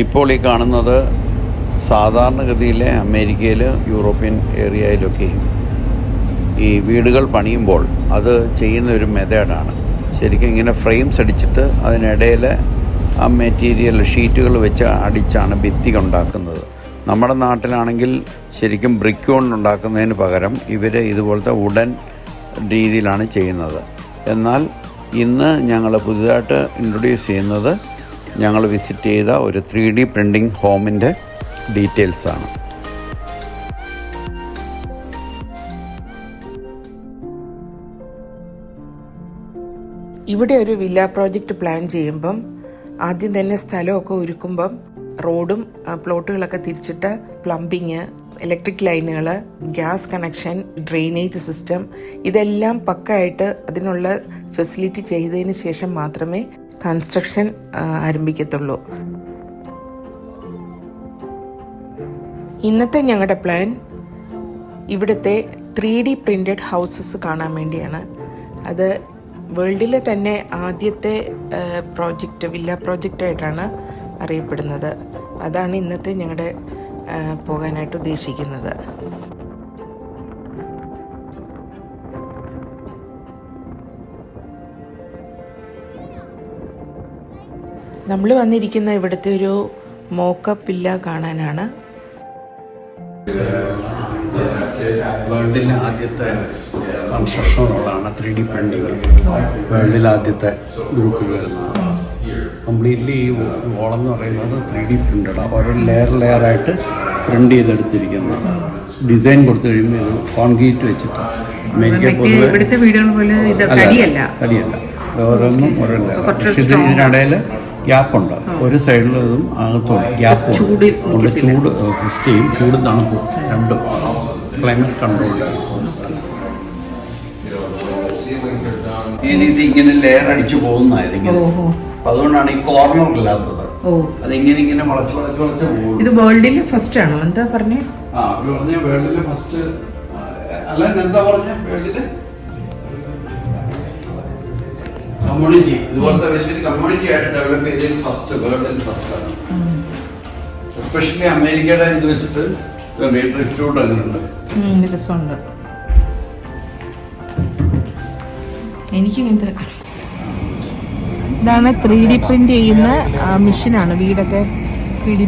ഇപ്പോൾ ഈ കാണുന്നത് സാധാരണഗതിയിലെ അമേരിക്കയിൽ യൂറോപ്യൻ ഏരിയയിലൊക്കെയും ഈ വീടുകൾ പണിയുമ്പോൾ അത് ചെയ്യുന്ന ഒരു മെത്തേഡാണ്. ശരിക്കും ഇങ്ങനെ ഫ്രെയിംസ് അടിച്ചിട്ട് അതിനിടയിൽ ആ മെറ്റീരിയൽ ഷീറ്റുകൾ വെച്ച് അടിച്ചാണ് ഭിത്തി ഉണ്ടാക്കുന്നത്. നമ്മുടെ നാട്ടിലാണെങ്കിൽ ശരിക്കും ബ്രിക്ക് കൊണ്ടുണ്ടാക്കുന്നതിന് പകരം ഇവർ ഇതുപോലത്തെ വുഡൻ രീതിയിലാണ് ചെയ്യുന്നത്. എന്നാൽ ഇന്ന് ഞങ്ങൾ പുതുതായിട്ട് ഇൻട്രൊഡ്യൂസ് ചെയ്യുന്നത് ഞങ്ങൾ വിസിറ്റ് ചെയ്ത ഒരു 3D പ്രിൻറ്റിംഗ് ഹോമിൻ്റെ ഡീറ്റെയിൽസാണ്. ഇവിടെ ഒരു വില്ല പ്രോജക്റ്റ് പ്ലാൻ ചെയ്യുമ്പം ആദ്യം തന്നെ സ്ഥലമൊക്കെ ഒരുക്കുമ്പം റോഡും പ്ലോട്ടുകളൊക്കെ തിരിച്ചിട്ട് പ്ലംബിങ്, ഇലക്ട്രിക് ലൈനുകൾ, ഗ്യാസ് കണക്ഷൻ, ഡ്രെയിനേജ് സിസ്റ്റം ഇതെല്ലാം പക്കായിട്ട് അതിനുള്ള ഫെസിലിറ്റി ചെയ്തതിന് ശേഷം മാത്രമേ കൺസ്ട്രക്ഷൻ ആരംഭിക്കത്തുള്ളൂ. ഇന്നത്തെ ഞങ്ങളുടെ പ്ലാൻ ഇവിടുത്തെ 3D പ്രിന്റഡ് ഹൗസസ് കാണാൻ വേണ്ടിയാണ്. അത് വേൾഡിലെ തന്നെ ആദ്യത്തെ വില്ല പ്രോജക്റ്റായിട്ടാണ് അറിയപ്പെടുന്നത്. അതാണ് ഇന്നത്തെ ഞങ്ങളുടെ പോകാനായിട്ട് ഉദ്ദേശിക്കുന്നത്. നമ്മൾ വന്നിരിക്കുന്ന ഇവിടുത്തെ ഒരു മോക്കപ്പ് വില്ല കാണാനാണ്. വേൾഡിലെ ആദ്യത്തെ കൺസ്ട്രക്ഷൻ റോളാണ് 3D പ്രിൻറ്റിങ്. വേൾഡിലെ ആദ്യത്തെ ഗ്രൂപ്പിൽ വരുന്നതാണ്. കംപ്ലീറ്റ്ലി ഈ വോളെന്ന് പറയുന്നത് 3D പ്രിൻ്റഡാണ്. ഓരോ ലെയറായിട്ട് പ്രിൻ്റ് ചെയ്തെടുത്തിരിക്കുന്ന ഡിസൈൻ കൊടുത്തു കഴിയുമ്പോൾ ഇത് കോൺക്രീറ്റ് വെച്ചിട്ട് അമേരിക്ക പൊതുവെ തടിയല്ല, ഓരോന്നും ഓരോ ലെയർ. ഇതിനിടയിൽ ഗ്യാപ്പുണ്ട്. ഒരു സൈഡിൽ ഇതും അകത്തുണ്ട് ഗ്യാപ്പ് കൊണ്ട് ചൂട് സിസ്റ്റയും ചൂട് തണുപ്പും രണ്ടും ക്ലൈമറ്റ് കൺട്രോൾഡ്. ഈ രീതി ഇങ്ങനെ ലെയർ അടിച്ചു പോകുന്നതായിരുന്നു. അതുകൊണ്ടാണ് ഈ കോർണർ ഇല്ലാത്തത്. അതിങ്ങനെ ഇങ്ങനെ വളച്ച് പോകും. ഇത് വേൾഡിൽ ഫസ്റ്റ് ആണോ എന്താ പറഞ്ഞേ? വേൾഡിൽ ഫസ്റ്റ് അല്ല, എന്താ പറഞ്ഞ വേൾഡില് കമ്മ്യൂണിറ്റി ഇതുപോലത്തെ വലിയൊരു കമ്മ്യൂണിറ്റി ആയിട്ട് ഡെവലപ്പ് ചെയ്തതിൽ വേൾഡിൽ ഫസ്റ്റ് ആണ്. എസ്പെഷ്യലി അമേരിക്കയുടെ ഇത് വെച്ചിട്ട് ഡ്രിഫ്റ്റ് അങ്ങനെയുണ്ട്. രസമുണ്ട്. എനിക്ക് ഇതാണ് 3D പ്രിന്റ് ചെയ്യുന്ന മെഷീനാണ്. വീടൊക്കെ 3D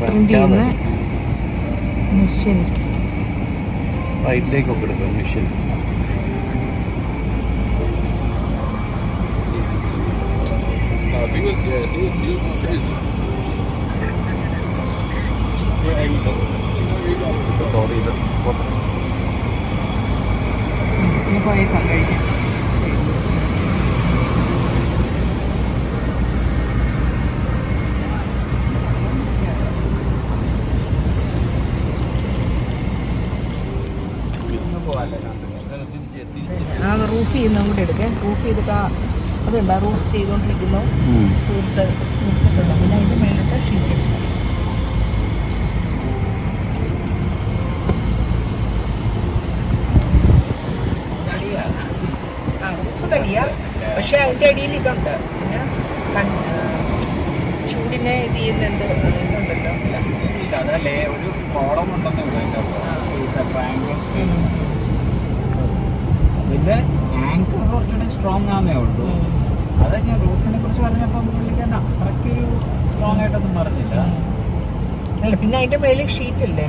പ്രിന്റ് ചെയ്യുന്ന മെഷീൻ. റൈറ്റിലേക്കൊക്കെ എടുക്കും മെഷീൻ. പോയേക്കാം കഴിഞ്ഞു. റൂഫ് ചെയ്യുന്ന കൂടെ എടുക്കാം. റൂഫ് ചെയ്തിട്ട് അതുണ്ട്, റൂഫ് ചെയ്തുകൊണ്ടിരിക്കുന്നു. തീർത്തിട്ടുണ്ട്. പിന്നെ അതിൻ്റെ മേലിട്ട് ഷീറ്റ് എടുക്കാം. റൂഫ് തടിയാ, പക്ഷെ അതിൻ്റെ അടിയിൽ ഇതുണ്ട്. പിന്നെ ചൂടിനെ ഇത് ചെയ്യുന്നുണ്ട്. ഇതുണ്ടല്ലോ, അതല്ലേ ഒരു കോളം ഉണ്ടെന്ന് പിന്നെ ആങ്കർ കുറച്ചുകൂടി സ്ട്രോങ് ആണെന്നേ ഉള്ളൂ. അത് ഞാൻ റൂഫിനെ കുറിച്ച് പറഞ്ഞപ്പോൾ പുള്ളിക്കാൻ അത്രയ്ക്കൊരു സ്ട്രോങ് ആയിട്ടൊന്നും പറഞ്ഞില്ല. അല്ല, പിന്നെ അതിന്റെ മേലിൽ ഷീറ്റ് അല്ലേ.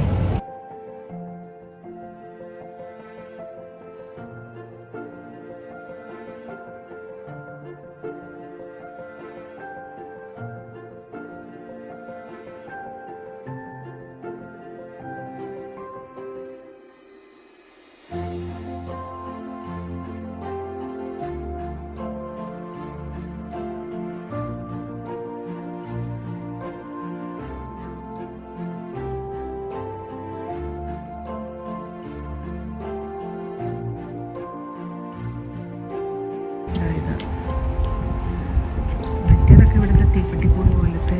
മറ്റേതൊക്കെ ഇവിടുത്തെ തീപ്പെട്ടിക്കൂട് പോലത്തെ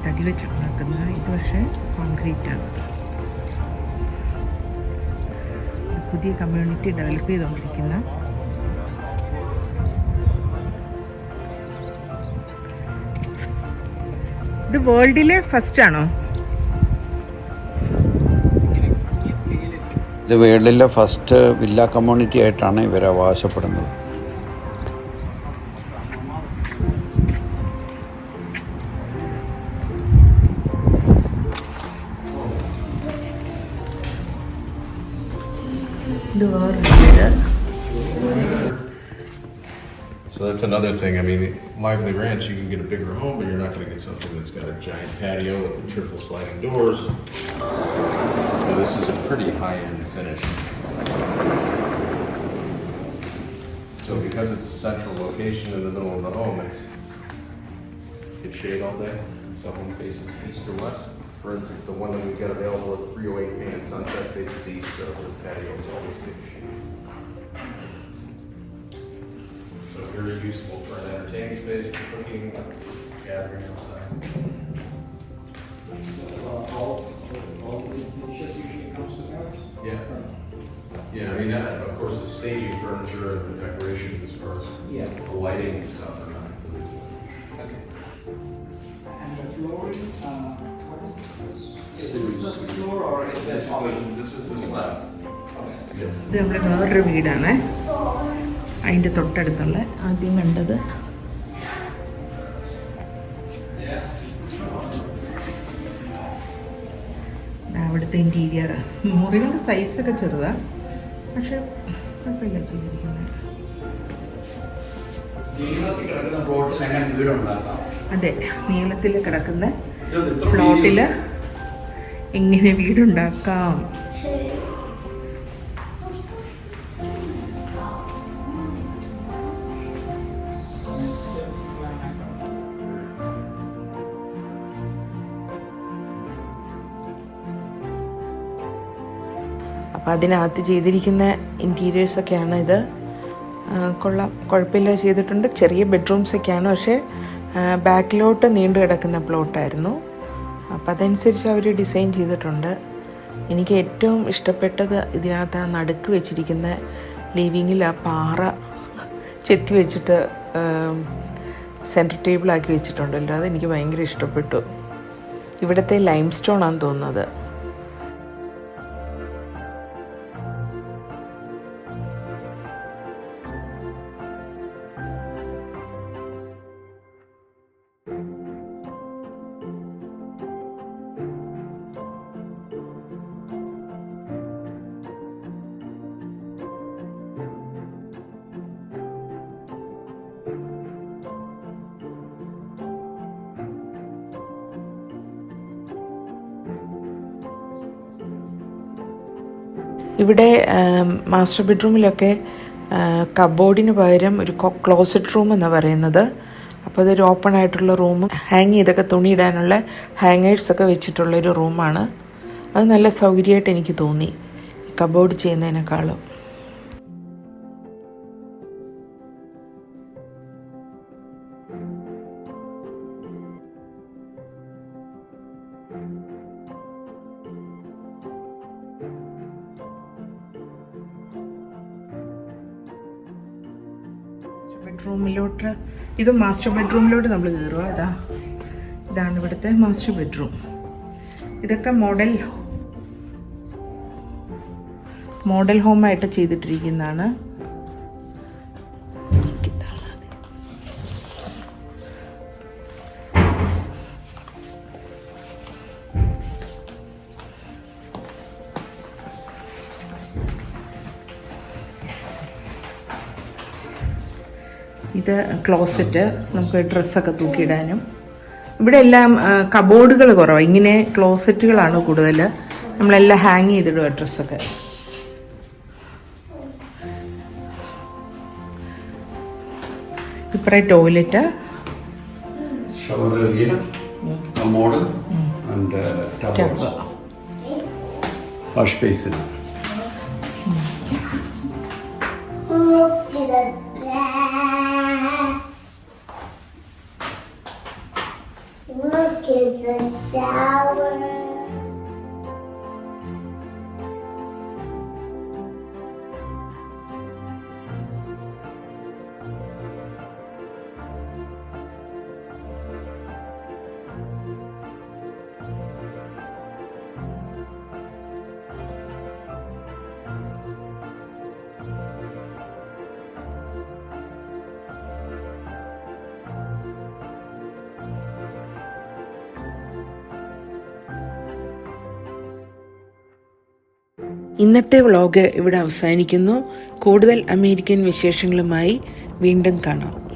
തടി വെച്ചിട്ടുണ്ടാക്കുന്നത്. ഇത് പക്ഷേ കോൺക്രീറ്റാണ്. പുതിയ കമ്മ്യൂണിറ്റി ഡെവലപ്പ് ചെയ്തുകൊണ്ടിരിക്കുന്ന ഇത് വേൾഡിലെ ഫസ്റ്റ് ആണോ? ഈ സ്കെയിലിൽ ഇത് വേൾഡിലെ ഫസ്റ്റ് വില്ല കമ്മ്യൂണിറ്റി ആയിട്ടാണ് ഇവർ അവകാശപ്പെടുന്നത്. ഇത് വേറൊരു വീട്. So that's another thing. I mean, Lively Ranch, you can get a bigger home, but you're not going to get something that's got a giant patio with the triple sliding doors. So this is a pretty high-end finish. So because it's central location in the middle of the home, it's shade all day. The home faces east or west. For instance, the one that we've got available at 308 Main Sunset faces east, so the patio is always good shade. So very useful for an entertaining space, for cooking, gathering outside. all the shit usually comes to that. Yeah. Yeah, I mean, of course, the staging furniture and the decorations as far as Yeah. the lighting and stuff are not. Okay. And the flooring, what is this? Is this the floor or is this This is the slab. Yes. ഇത് നമ്മുടെ വേറൊരു വീടാണ്. അതിൻ്റെ തൊട്ടടുത്തുള്ള ആദ്യം കണ്ടത്. അവിടുത്തെ interior മുറികളുടെ സൈസൊക്കെ ചെറുതാണ്, പക്ഷെ കുഴപ്പമില്ല ചെയ്തിരിക്കുന്നത്. നീളത്തിൽ കിടക്കുന്ന പ്ലോട്ടിൽ എങ്ങനെ വീടുണ്ടാക്കാം? അതെ, നീളത്തിൽ കിടക്കുന്ന പ്ലോട്ടിൽ എങ്ങനെ വീടുണ്ടാക്കാം. അപ്പോൾ അതിനകത്ത് ചെയ്തിരിക്കുന്ന ഇൻറ്റീരിയേഴ്സൊക്കെയാണ് ഇത്. കൊള്ളാം, കുഴപ്പമില്ല ചെയ്തിട്ടുണ്ട്. ചെറിയ ബെഡ്റൂംസൊക്കെയാണ്, പക്ഷേ ബാക്കിലോട്ട് നീണ്ടു കിടക്കുന്ന പ്ലോട്ടായിരുന്നു. അപ്പോൾ അതനുസരിച്ച് അവർ ഡിസൈൻ ചെയ്തിട്ടുണ്ട്. എനിക്ക് ഏറ്റവും ഇഷ്ടപ്പെട്ടത് ഇതിനകത്ത് ആ നടുക്ക് വെച്ചിരിക്കുന്ന ലിവിങ്ങിൽ ആ പാറ ചെത്തി വെച്ചിട്ട് സെൻറ്റർ ടേബിളാക്കി വെച്ചിട്ടുണ്ടല്ലോ, അതെനിക്ക് ഭയങ്കര ഇഷ്ടപ്പെട്ടു. ഇവിടുത്തെ ലൈം സ്റ്റോൺ ആണെന്ന് തോന്നുന്നത്. ഇവിടെ മാസ്റ്റർ ബെഡ്റൂമിലൊക്കെ കബോർഡിന് പകരം ഒരു ക്ലോസറ്റ് റൂം എന്നാണ് പറയുന്നത്. അപ്പോൾ അതൊരു ഓപ്പൺ ആയിട്ടുള്ള റൂമും ഹാങ് ചെയ്തൊക്കെ തുണിയിടാനുള്ള ഹാങ്ങേഴ്സൊക്കെ വെച്ചിട്ടുള്ളൊരു റൂമാണ്. അത് നല്ല സൗകര്യമായിട്ട് എനിക്ക് തോന്നി കബോർഡ് ചെയ്യുന്നതിനേക്കാളും. ബെഡ്റൂമിലോട്ട്, ഇത് മാസ്റ്റർ ബെഡ്റൂമിലോട്ട് നമ്മൾ കയറുക. ഇതാണ് ഇവിടുത്തെ മാസ്റ്റർ ബെഡ്റൂം. ഇതൊക്കെ മോഡൽ ഹോമായിട്ട് ചെയ്തിട്ടിരിക്കുന്നതാണ്. ഇത് ക്ലോസറ്റ്, നമുക്ക് ഡ്രസ്സൊക്കെ തൂക്കിയിടാനും. ഇവിടെ എല്ലാം കബോർഡുകൾ കുറവാണ്, ഇങ്ങനെ ക്ലോസറ്റുകളാണ് കൂടുതൽ. നമ്മളെല്ലാം ഹാങ് ചെയ്തിടുക ഡ്രസ്സൊക്കെ. ഇപ്പറേ toilet, shower area, commode and tub. Wash basin. Look at the bed. Look at the shower. ഇന്നത്തെ വ്ളോഗ് ഇവിടെ അവസാനിക്കുന്നു. കൂടുതൽ അമേരിക്കൻ വിശേഷങ്ങളുമായി വീണ്ടും കാണാം.